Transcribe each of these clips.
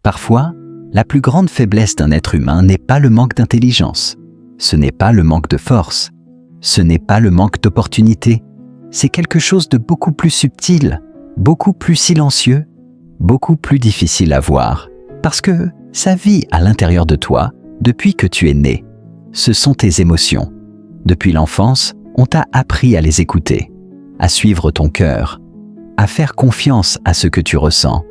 Parfois, la plus grande faiblesse d'un être humain n'est pas le manque d'intelligence, ce n'est pas le manque de force, ce n'est pas le manque d'opportunité, c'est quelque chose de beaucoup plus subtil, beaucoup plus silencieux, beaucoup plus difficile à voir, parce que ça vit à l'intérieur de toi depuis que tu es né. Ce sont tes émotions. Depuis l'enfance, on t'a appris à les écouter, à suivre ton cœur, à faire confiance à ce que tu ressens.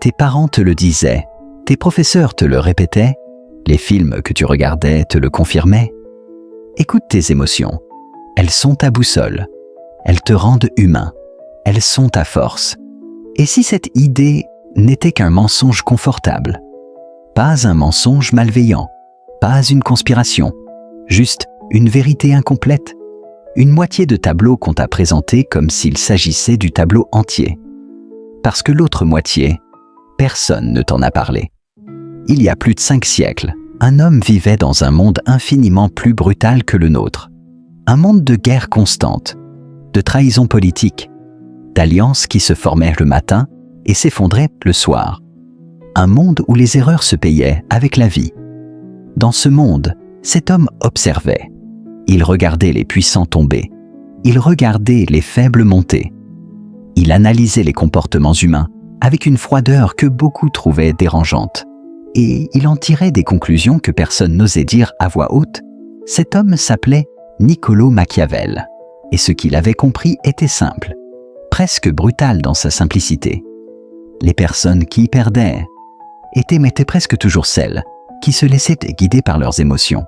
Tes parents te le disaient, tes professeurs te le répétaient, les films que tu regardais te le confirmaient. Écoute tes émotions. Elles sont ta boussole. Elles te rendent humain. Elles sont ta force. Et si cette idée n'était qu'un mensonge confortable? Pas un mensonge malveillant, pas une conspiration, juste une vérité incomplète, une moitié de tableau qu'on t'a présenté comme s'il s'agissait du tableau entier. Parce que l'autre moitié, personne ne t'en a parlé. Il y a plus de 5 siècles, un homme vivait dans un monde infiniment plus brutal que le nôtre. Un monde de guerre constante, de trahison politique, d'alliances qui se formaient le matin et s'effondraient le soir. Un monde où les erreurs se payaient avec la vie. Dans ce monde, cet homme observait. Il regardait les puissants tomber. Il regardait les faibles monter. Il analysait les comportements humains avec une froideur que beaucoup trouvaient dérangeante. Et il en tirait des conclusions que personne n'osait dire à voix haute. Cet homme s'appelait Niccolò Machiavel. Et ce qu'il avait compris était simple, presque brutal dans sa simplicité. Les personnes qui perdaient étaient presque toujours celles qui se laissaient guider par leurs émotions.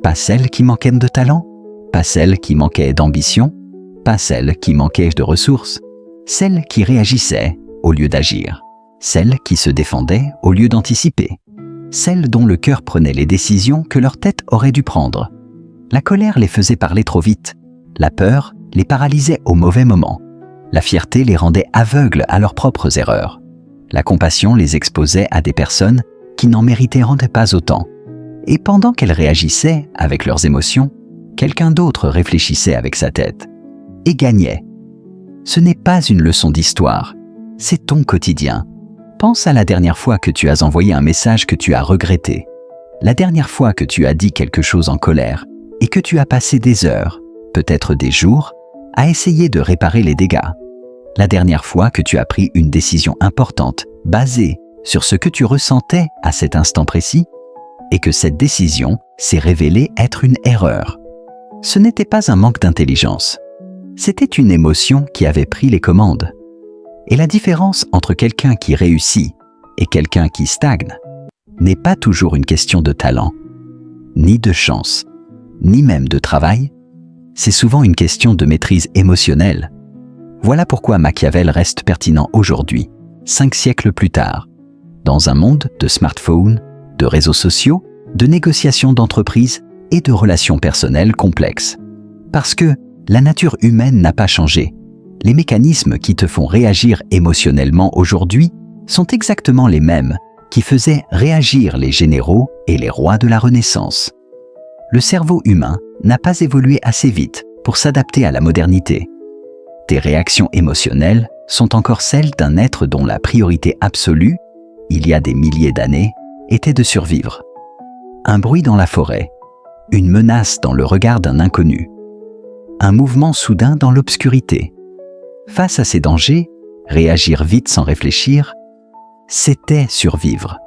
Pas celles qui manquaient de talent, pas celles qui manquaient d'ambition, pas celles qui manquaient de ressources, celles qui réagissaient au lieu d'agir, celles qui se défendaient au lieu d'anticiper, celles dont le cœur prenait les décisions que leur tête aurait dû prendre. La colère les faisait parler trop vite, la peur les paralysait au mauvais moment, la fierté les rendait aveugles à leurs propres erreurs, la compassion les exposait à des personnes qui n'en méritaient pas autant. Et pendant qu'elles réagissaient avec leurs émotions, quelqu'un d'autre réfléchissait avec sa tête et gagnait. Ce n'est pas une leçon d'histoire, c'est ton quotidien. Pense à la dernière fois que tu as envoyé un message que tu as regretté, la dernière fois que tu as dit quelque chose en colère et que tu as passé des heures, peut-être des jours, à essayer de réparer les dégâts. La dernière fois que tu as pris une décision importante basée sur ce que tu ressentais à cet instant précis et que cette décision s'est révélée être une erreur. Ce n'était pas un manque d'intelligence, c'était une émotion qui avait pris les commandes. Et la différence entre quelqu'un qui réussit et quelqu'un qui stagne n'est pas toujours une question de talent, ni de chance, ni même de travail, c'est souvent une question de maîtrise émotionnelle. Voilà pourquoi Machiavel reste pertinent aujourd'hui, 5 siècles plus tard, dans un monde de smartphones, de réseaux sociaux, de négociations d'entreprise et de relations personnelles complexes. Parce que la nature humaine n'a pas changé. Les mécanismes qui te font réagir émotionnellement aujourd'hui sont exactement les mêmes qui faisaient réagir les généraux et les rois de la Renaissance. Le cerveau humain n'a pas évolué assez vite pour s'adapter à la modernité. Tes réactions émotionnelles sont encore celles d'un être dont la priorité absolue, il y a des milliers d'années, était de survivre. Un bruit dans la forêt, une menace dans le regard d'un inconnu, un mouvement soudain dans l'obscurité. Face à ces dangers, réagir vite sans réfléchir, c'était survivre.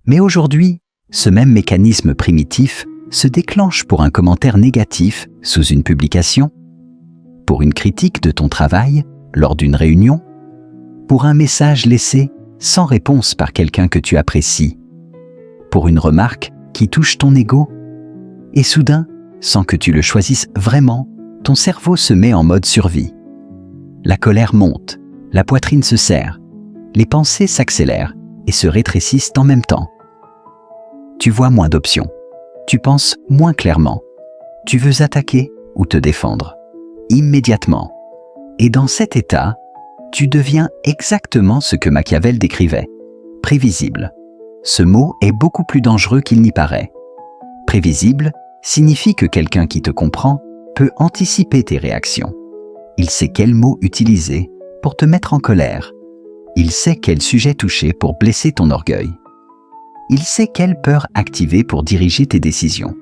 Mais aujourd'hui, ce même mécanisme primitif se déclenche pour un commentaire négatif sous une publication, pour une critique de ton travail lors d'une réunion, pour un message laissé sans réponse par quelqu'un que tu apprécies, pour une remarque qui touche ton ego. Et soudain, sans que tu le choisisses vraiment, ton cerveau se met en mode survie. La colère monte, la poitrine se serre, les pensées s'accélèrent et se rétrécissent en même temps. Tu vois moins d'options, tu penses moins clairement, tu veux attaquer ou te défendre, immédiatement. Et dans cet état, tu deviens exactement ce que Machiavel décrivait, prévisible. Ce mot est beaucoup plus dangereux qu'il n'y paraît. Prévisible signifie que quelqu'un qui te comprend peut anticiper tes réactions. Il sait quels mots utiliser pour te mettre en colère, Il sait quel sujet toucher pour blesser ton orgueil. Il sait quelle peur activer pour diriger tes décisions.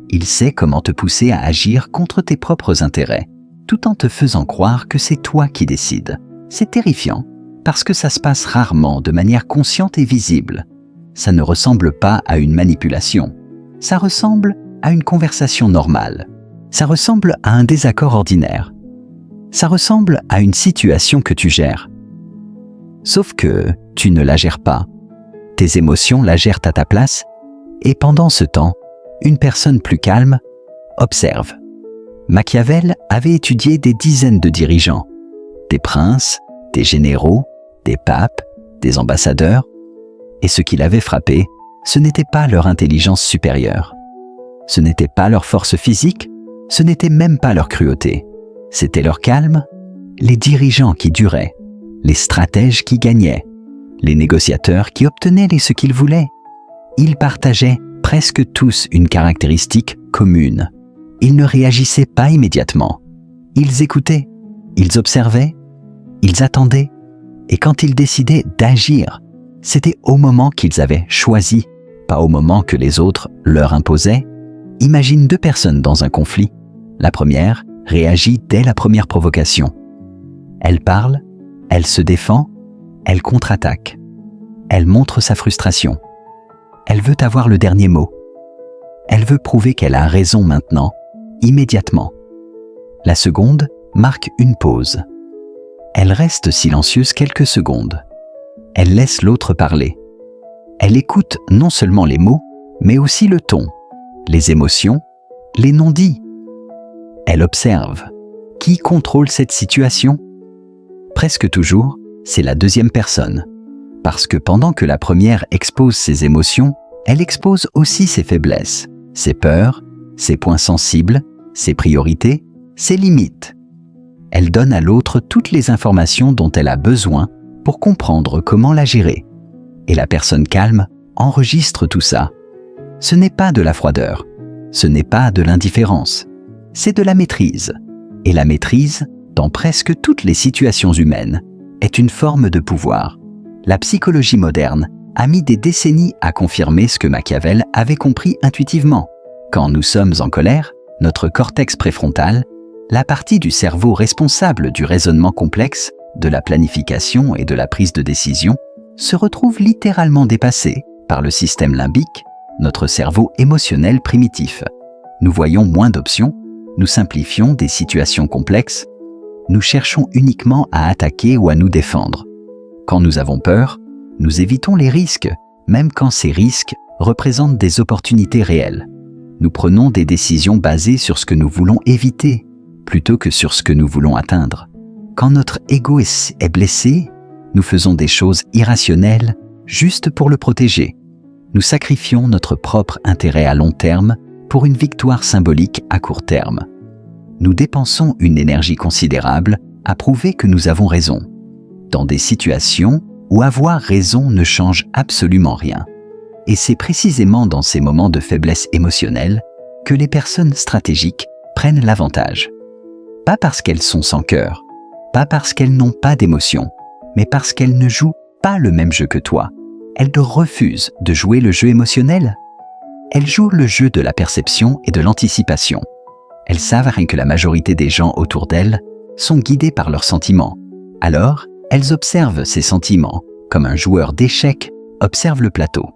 Il sait comment te pousser à agir contre tes propres intérêts, tout en te faisant croire que c'est toi qui décides. C'est terrifiant, parce que ça se passe rarement de manière consciente et visible. Ça ne ressemble pas à une manipulation. Ça ressemble à une conversation normale. Ça ressemble à un désaccord ordinaire. Ça ressemble à une situation que tu gères. Sauf que tu ne la gères pas. Tes émotions la gèrent à ta place, et pendant ce temps, une personne plus calme observe. Machiavel avait étudié des dizaines de dirigeants, des princes, des généraux, des papes, des ambassadeurs, et ce qui l'avait frappé, ce n'était pas leur intelligence supérieure. Ce n'était pas leur force physique, ce n'était même pas leur cruauté. C'était leur calme, les dirigeants qui duraient, les stratèges qui gagnaient, les négociateurs qui obtenaient ce qu'ils voulaient. Ils partageaient presque tous une caractéristique commune. Ils ne réagissaient pas immédiatement. Ils écoutaient, ils observaient, ils attendaient, et quand ils décidaient d'agir, c'était au moment qu'ils avaient choisi, pas au moment que les autres leur imposaient. Imagine deux personnes dans un conflit. La première réagit dès la première provocation. Elle parle, elle se défend, elle contre-attaque. Elle montre sa frustration. Elle veut avoir le dernier mot. Elle veut prouver qu'elle a raison maintenant, immédiatement. La seconde marque une pause. Elle reste silencieuse quelques secondes. Elle laisse l'autre parler. Elle écoute non seulement les mots, mais aussi le ton, les émotions, les non-dits. Elle observe. Qui contrôle cette situation? Presque toujours, c'est la deuxième personne. Parce que pendant que la première expose ses émotions, elle expose aussi ses faiblesses, ses peurs, ses points sensibles, ses priorités, ses limites. Elle donne à l'autre toutes les informations dont elle a besoin pour comprendre comment la gérer. Et la personne calme enregistre tout ça. Ce n'est pas de la froideur, ce n'est pas de l'indifférence, c'est de la maîtrise. Et la maîtrise, dans presque toutes les situations humaines, est une forme de pouvoir. La psychologie moderne a mis des décennies à confirmer ce que Machiavel avait compris intuitivement. Quand nous sommes en colère, notre cortex préfrontal, la partie du cerveau responsable du raisonnement complexe, de la planification et de la prise de décision, se retrouve littéralement dépassée par le système limbique, notre cerveau émotionnel primitif. Nous voyons moins d'options, nous simplifions des situations complexes, nous cherchons uniquement à attaquer ou à nous défendre. Quand nous avons peur, nous évitons les risques, même quand ces risques représentent des opportunités réelles. Nous prenons des décisions basées sur ce que nous voulons éviter, plutôt que sur ce que nous voulons atteindre. Quand notre ego est blessé, nous faisons des choses irrationnelles juste pour le protéger. Nous sacrifions notre propre intérêt à long terme pour une victoire symbolique à court terme. Nous dépensons une énergie considérable à prouver que nous avons raison, dans des situations où avoir raison ne change absolument rien. Et c'est précisément dans ces moments de faiblesse émotionnelle que les personnes stratégiques prennent l'avantage. Pas parce qu'elles sont sans cœur, pas parce qu'elles n'ont pas d'émotion, mais parce qu'elles ne jouent pas le même jeu que toi. Elles refusent de jouer le jeu émotionnel. Elles jouent le jeu de la perception et de l'anticipation. Elles savent que la majorité des gens autour d'elles sont guidés par leurs sentiments. Alors, elles observent ces sentiments, comme un joueur d'échecs observe le plateau.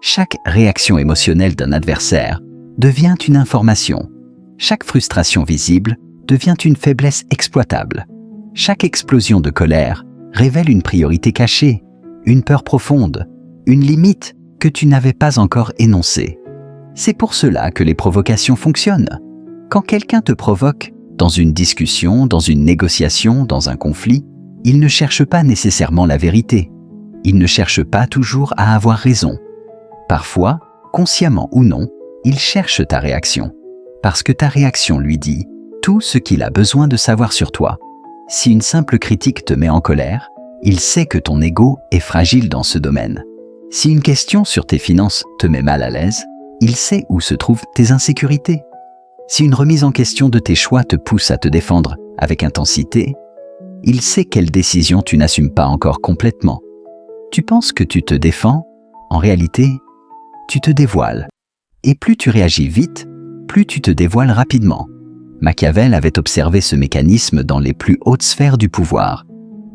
Chaque réaction émotionnelle d'un adversaire devient une information. Chaque frustration visible devient une faiblesse exploitable. Chaque explosion de colère révèle une priorité cachée, une peur profonde, une limite que tu n'avais pas encore énoncée. C'est pour cela que les provocations fonctionnent. Quand quelqu'un te provoque, dans une discussion, dans une négociation, dans un conflit, il ne cherche pas nécessairement la vérité. Il ne cherche pas toujours à avoir raison. Parfois, consciemment ou non, il cherche ta réaction. Parce que ta réaction lui dit tout ce qu'il a besoin de savoir sur toi. Si une simple critique te met en colère, il sait que ton ego est fragile dans ce domaine. Si une question sur tes finances te met mal à l'aise, il sait où se trouvent tes insécurités. Si une remise en question de tes choix te pousse à te défendre avec intensité, Il sait quelle décision tu n'assumes pas encore complètement. Tu penses que tu te défends, en réalité, tu te dévoiles. Et plus tu réagis vite, plus tu te dévoiles rapidement. Machiavel avait observé ce mécanisme dans les plus hautes sphères du pouvoir.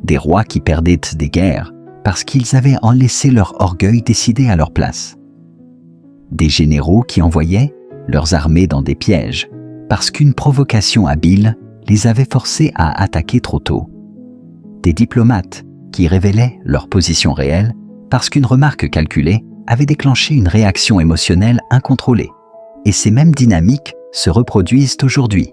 Des rois qui perdaient des guerres parce qu'ils avaient en laissé leur orgueil décider à leur place. Des généraux qui envoyaient leurs armées dans des pièges parce qu'une provocation habile les avait forcés à attaquer trop tôt. Des diplomates qui révélaient leur position réelle parce qu'une remarque calculée avait déclenché une réaction émotionnelle incontrôlée. Et ces mêmes dynamiques se reproduisent aujourd'hui,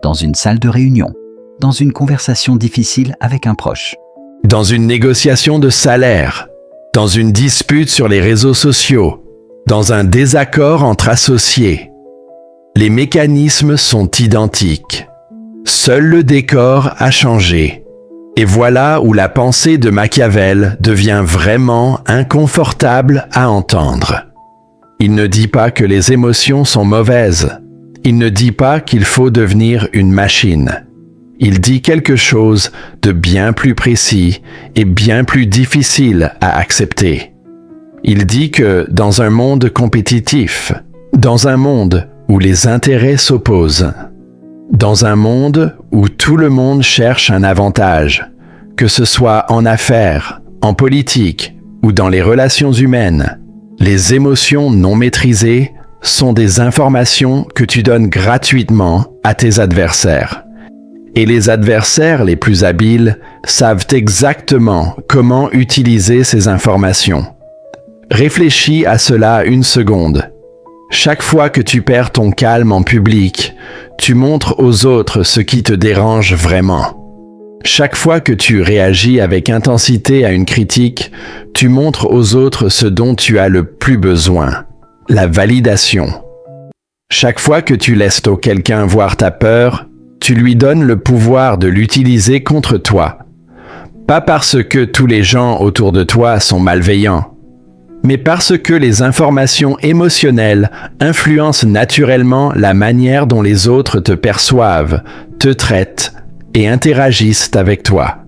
dans une salle de réunion, dans une conversation difficile avec un proche. Dans une négociation de salaire, dans une dispute sur les réseaux sociaux, dans un désaccord entre associés. Les mécanismes sont identiques. Seul le décor a changé. Et voilà où la pensée de Machiavel devient vraiment inconfortable à entendre. Il ne dit pas que les émotions sont mauvaises. Il ne dit pas qu'il faut devenir une machine. Il dit quelque chose de bien plus précis et bien plus difficile à accepter. Il dit que dans un monde compétitif, dans un monde où les intérêts s'opposent, dans un monde où tout le monde cherche un avantage, que ce soit en affaires, en politique ou dans les relations humaines, les émotions non maîtrisées sont des informations que tu donnes gratuitement à tes adversaires. Et les adversaires les plus habiles savent exactement comment utiliser ces informations. Réfléchis à cela une seconde. Chaque fois que tu perds ton calme en public, tu montres aux autres ce qui te dérange vraiment. Chaque fois que tu réagis avec intensité à une critique, tu montres aux autres ce dont tu as le plus besoin, la validation. Chaque fois que tu laisses quelqu'un voir ta peur, tu lui donnes le pouvoir de l'utiliser contre toi. Pas parce que tous les gens autour de toi sont malveillants, mais parce que les informations émotionnelles influencent naturellement la manière dont les autres te perçoivent, te traitent et interagissent avec toi.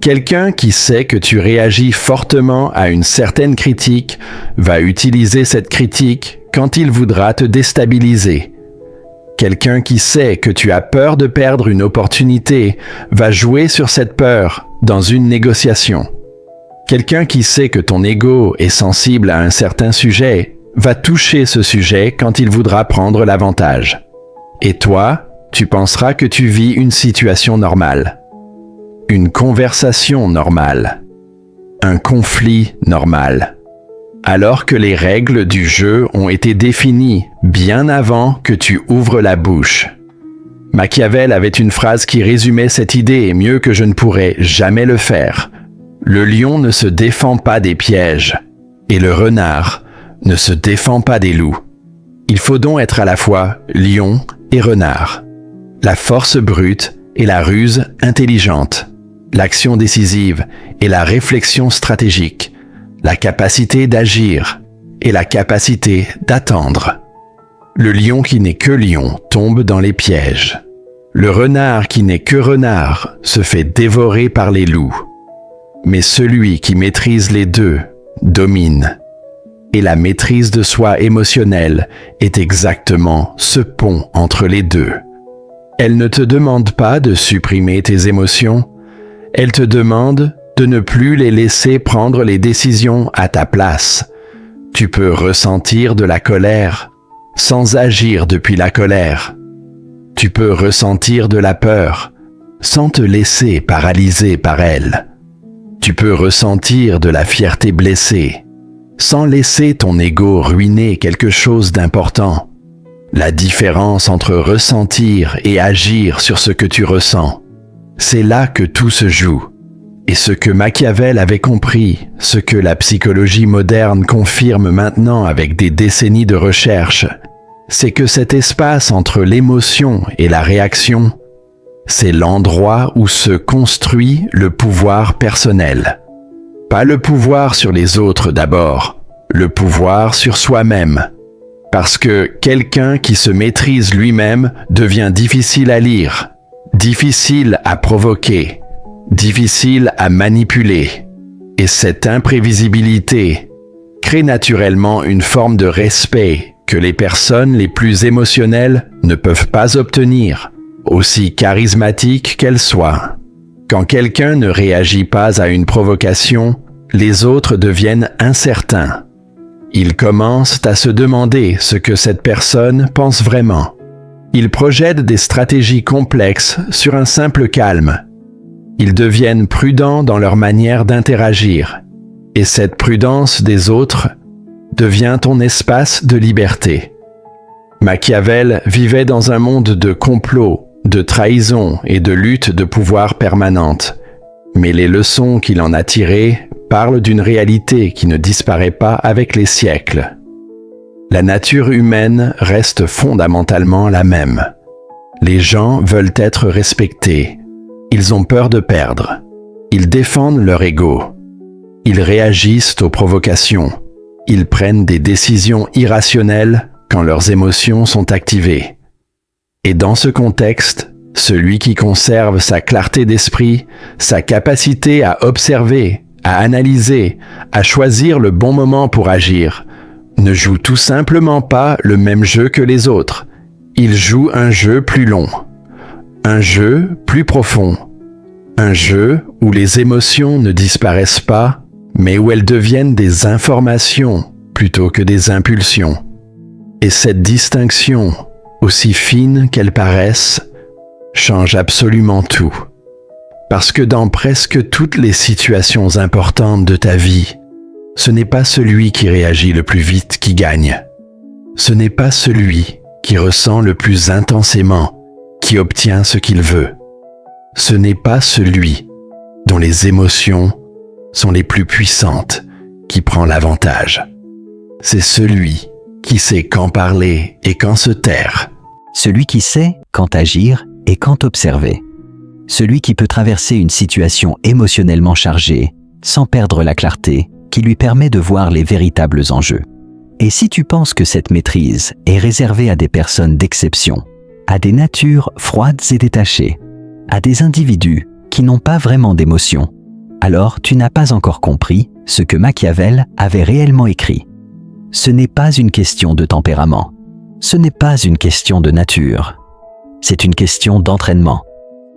Quelqu'un qui sait que tu réagis fortement à une certaine critique va utiliser cette critique quand il voudra te déstabiliser. Quelqu'un qui sait que tu as peur de perdre une opportunité va jouer sur cette peur dans une négociation. Quelqu'un qui sait que ton ego est sensible à un certain sujet va toucher ce sujet quand il voudra prendre l'avantage. Et toi, tu penseras que tu vis une situation normale, une conversation normale, un conflit normal, alors que les règles du jeu ont été définies bien avant que tu ouvres la bouche. Machiavel avait une phrase qui résumait cette idée mieux que je ne pourrais jamais le faire. Le lion ne se défend pas des pièges, et le renard ne se défend pas des loups. Il faut donc être à la fois lion et renard. La force brute et la ruse intelligente, l'action décisive et la réflexion stratégique, la capacité d'agir et la capacité d'attendre. Le lion qui n'est que lion tombe dans les pièges. Le renard qui n'est que renard se fait dévorer par les loups. Mais celui qui maîtrise les deux domine. Et la maîtrise de soi émotionnelle est exactement ce pont entre les deux. Elle ne te demande pas de supprimer tes émotions, elle te demande de ne plus les laisser prendre les décisions à ta place. Tu peux ressentir de la colère sans agir depuis la colère. Tu peux ressentir de la peur sans te laisser paralyser par elle. Tu peux ressentir de la fierté blessée sans laisser ton ego ruiner quelque chose d'important. La différence entre ressentir et agir sur ce que tu ressens, c'est là que tout se joue. Et ce que Machiavel avait compris, ce que la psychologie moderne confirme maintenant avec des décennies de recherche, c'est que cet espace entre l'émotion et la réaction, c'est l'endroit où se construit le pouvoir personnel. Pas le pouvoir sur les autres d'abord, le pouvoir sur soi-même. Parce que quelqu'un qui se maîtrise lui-même devient difficile à lire, difficile à provoquer, difficile à manipuler, et cette imprévisibilité crée naturellement une forme de respect que les personnes les plus émotionnelles ne peuvent pas obtenir, aussi charismatiques qu'elles soient. Quand quelqu'un ne réagit pas à une provocation, les autres deviennent incertains. Ils commencent à se demander ce que cette personne pense vraiment. Ils projettent des stratégies complexes sur un simple calme. Ils deviennent prudents dans leur manière d'interagir, et cette prudence des autres devient ton espace de liberté. Machiavel vivait dans un monde de complots, de trahison et de lutte de pouvoir permanente, mais les leçons qu'il en a tirées parlent d'une réalité qui ne disparaît pas avec les siècles. La nature humaine reste fondamentalement la même. Les gens veulent être respectés. Ils ont peur de perdre. Ils défendent leur ego. Ils réagissent aux provocations. Ils prennent des décisions irrationnelles quand leurs émotions sont activées. Et dans ce contexte, celui qui conserve sa clarté d'esprit, sa capacité à observer, à analyser, à choisir le bon moment pour agir, ne joue tout simplement pas le même jeu que les autres. Il joue un jeu plus long, un jeu plus profond, un jeu où les émotions ne disparaissent pas, mais où elles deviennent des informations plutôt que des impulsions. Et cette distinction, aussi fine qu'elle paraisse, change absolument tout. Parce que dans presque toutes les situations importantes de ta vie, ce n'est pas celui qui réagit le plus vite qui gagne. Ce n'est pas celui qui ressent le plus intensément qui obtient ce qu'il veut. Ce n'est pas celui dont les émotions sont les plus puissantes qui prend l'avantage. C'est celui qui sait quand parler et quand se taire. Celui qui sait quand agir et quand observer. Celui qui peut traverser une situation émotionnellement chargée sans perdre la clarté qui lui permet de voir les véritables enjeux. Et si tu penses que cette maîtrise est réservée à des personnes d'exception, à des natures froides et détachées, à des individus qui n'ont pas vraiment d'émotion, alors tu n'as pas encore compris ce que Machiavel avait réellement écrit. Ce n'est pas une question de tempérament. Ce n'est pas une question de nature. C'est une question d'entraînement.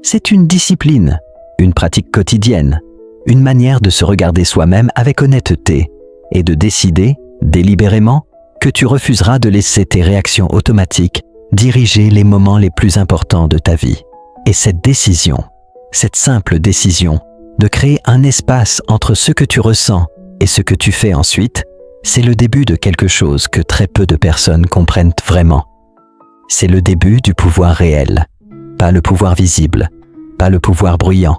C'est une discipline, une pratique quotidienne, une manière de se regarder soi-même avec honnêteté et de décider, délibérément, que tu refuseras de laisser tes réactions automatiques diriger les moments les plus importants de ta vie. Et cette décision, cette simple décision de créer un espace entre ce que tu ressens et ce que tu fais ensuite, c'est le début de quelque chose que très peu de personnes comprennent vraiment. C'est le début du pouvoir réel, pas le pouvoir visible, pas le pouvoir bruyant,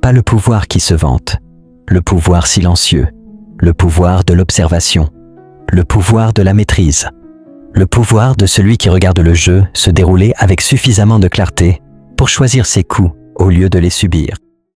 pas le pouvoir qui se vante, le pouvoir silencieux, le pouvoir de l'observation, le pouvoir de la maîtrise, le pouvoir de celui qui regarde le jeu se dérouler avec suffisamment de clarté pour choisir ses coups au lieu de les subir.